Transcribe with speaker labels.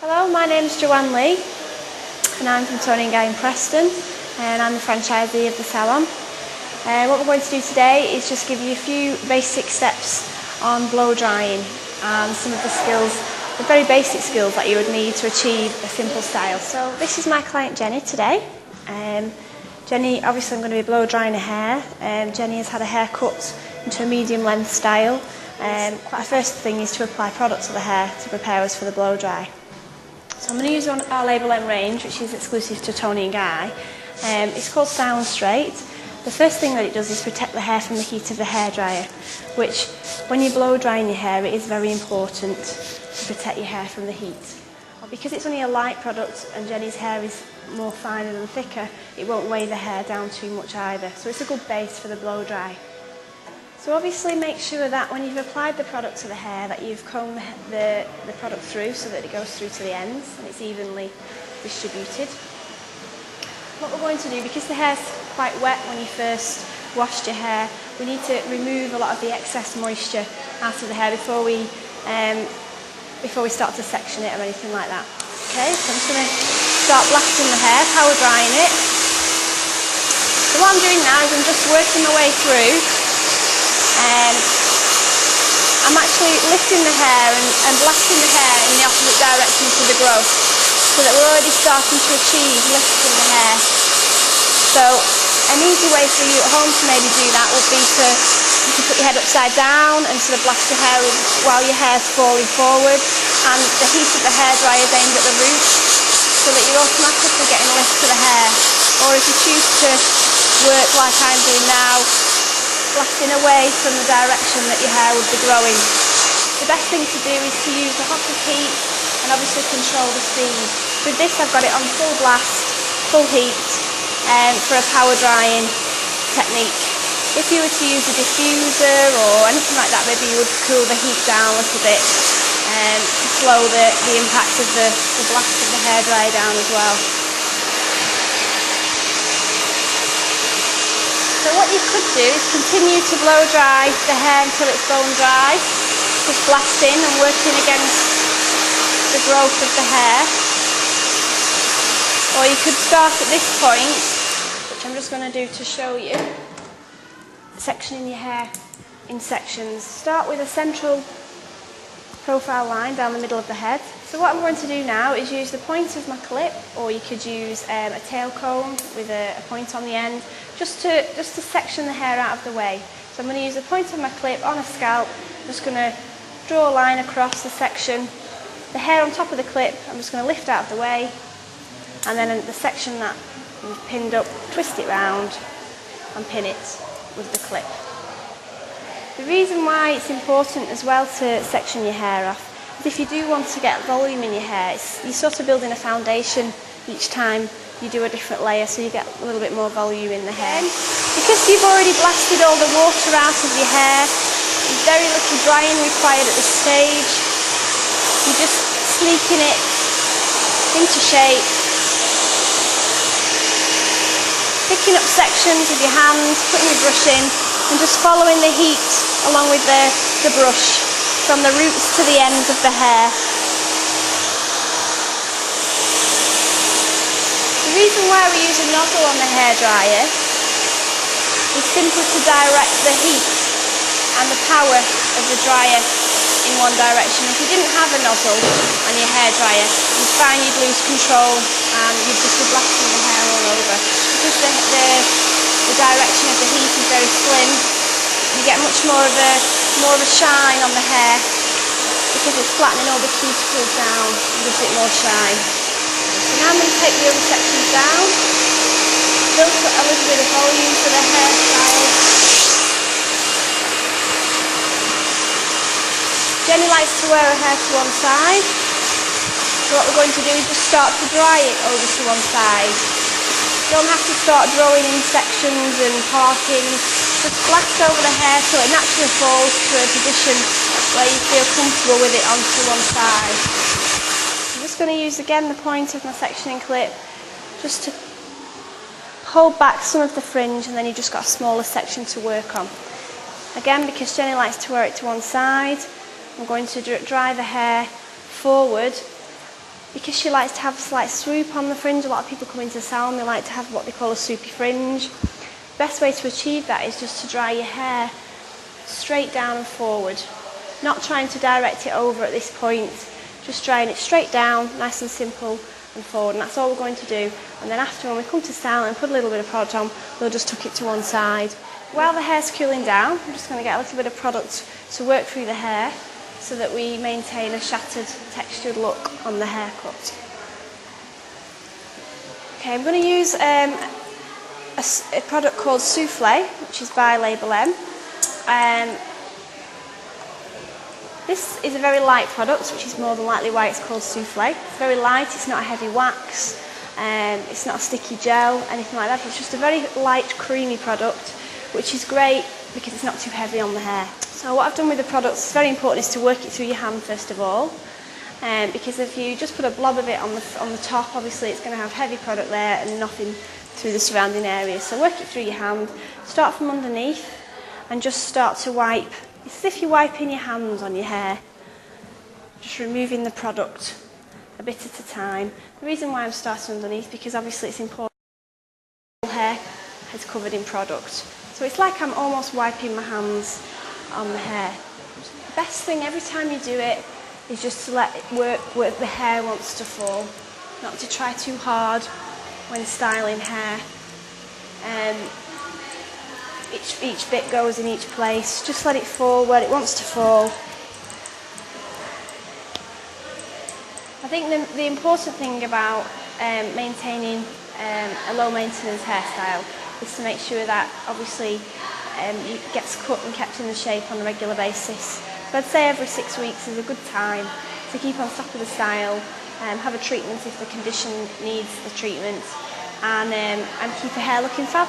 Speaker 1: Hello, my name's Joanne Leigh and I'm from Toni in Preston and I'm the franchisee of the salon. What we're going to do today is just give you a few basic steps on blow drying and some of the skills, the very basic skills that you would need to achieve a simple style. So this is my client Jenny today. Jenny, obviously I'm going to be blow drying her hair. Jenny has had a haircut into a medium length style. Quite a first thing is to apply product to the hair to prepare us for the blow dry. So I'm going to use our Label M range, which is exclusive to Toni and Guy. It's called Style and Straight. The first thing that it does is protect the hair from the heat of the hairdryer, which when you're blow drying your hair, it is very important to protect your hair from the heat. Because it's only a light product and Jenny's hair is more finer than thicker, it won't weigh the hair down too much either. So it's a good base for the blow dry. So obviously make sure that when you've applied the product to the hair that you've combed the product through so that it goes through to the ends and it's evenly distributed. What we're going to do, because the hair's quite wet when you first washed your hair, we need to remove a lot of the excess moisture out of the hair before we start to section it or anything like that. Okay, so I'm just going to start blasting the hair, power drying it. So what I'm doing now is I'm just working my way through. I'm actually lifting the hair and blasting the hair in the opposite direction to the growth so that we're already starting to achieve lifting the hair. So an easy way for you at home to maybe do that would be to put your head upside down and sort of blast your hair while your hair's falling forward and the heat of the hairdryer is aimed at the roots so that you're automatically getting lift to the hair. Or if you choose to work like I'm doing now, blasting away from the direction that your hair would be growing. The best thing to do is to use the hottest heat and obviously control the speed. With this I've got it on full blast, full heat for a power drying technique. If you were to use a diffuser or anything like that, maybe you would cool the heat down a little bit to slow the impact of the blast of the hairdryer down as well. So what you could do is continue to blow dry the hair until it's bone dry, just blasting and working against the growth of the hair. Or you could start at this point, which I'm just going to do to show you, sectioning your hair in sections. Start with a central profile line down the middle of the head. So what I'm going to do now is use the point of my clip, or you could use a tail comb with a point on the end, just to section the hair out of the way. So I'm going to use the point of my clip on a scalp. I'm just going to draw a line across the section. The hair on top of the clip, I'm just going to lift out of the way, and then the section that we've pinned up, twist it round and pin it with the clip. The reason why it's important as well to section your hair off is if you do want to get volume in your hair, you're sort of building a foundation each time you do a different layer, so you get a little bit more volume in the hair. Because you've already blasted all the water out of your hair, there's very little drying required at this stage. You're just sneaking it into shape, picking up sections with your hands, putting your brush in, and just following the heat along with the brush from the roots to the ends of the hair. The reason why we use a nozzle on the hairdryer is simply to direct the heat and the power of the dryer in one direction. If you didn't have a nozzle on your hairdryer, you'd find you'd lose control and you'd just be blasting the hair all over. Because the direction of the heat is very slim, you get much more of a shine on the hair because it's flattening all the cuticles down and gives it more shine. So now I'm going to take the other sections down, build a little bit of volume for the hairstyle. Jenny likes to wear her hair to one side, so what we're going to do is just start to dry it over to one side. You don't have to start drawing in sections and parting, just blast over the hair till it naturally falls to a position where you feel comfortable with it onto one side. I'm just going to use again the point of my sectioning clip just to hold back some of the fringe, and then you've just got a smaller section to work on. Again, because Jenny likes to wear it to one side, I'm going to dry the hair forward because she likes to have a slight swoop on the fringe. A lot of people come into the salon, they like to have what they call a soupy fringe. Best way to achieve that is just to dry your hair straight down and forward. Not trying to direct it over at this point, just drying it straight down, nice and simple and forward, and that's all we're going to do. And then after, when we come to style and put a little bit of product on, we'll just tuck it to one side. While the hair's cooling down, I'm just going to get a little bit of product to work through the hair so that we maintain a shattered, textured look on the haircut. Okay, I'm going to use a product called Soufflé, which is by Label M. This is a very light product, which is more than likely why it's called Soufflé. It's very light, it's not a heavy wax, it's not a sticky gel, anything like that. It's just a very light, creamy product, which is great because it's not too heavy on the hair. So what I've done with the product, it's very important, is to work it through your hand first of all, because if you just put a blob of it on the top, obviously it's going to have heavy product there and nothing through the surrounding area. So work it through your hand, start from underneath and just start to wipe. It's as if you're wiping your hands on your hair, just removing the product a bit at a time. The reason why I'm starting underneath, because obviously it's important the hair is covered in product. So it's like I'm almost wiping my hands on the hair. The best thing every time you do it is just to let it work where the hair wants to fall, not to try too hard when styling hair. Each bit goes in each place. Just let it fall where it wants to fall. I think the important thing about maintaining a low maintenance hairstyle is to make sure that obviously it gets cut and kept in the shape on a regular basis. So I'd say every 6 weeks is a good time to keep on top of the style, have a treatment if the condition needs the treatment, and keep your hair looking fab.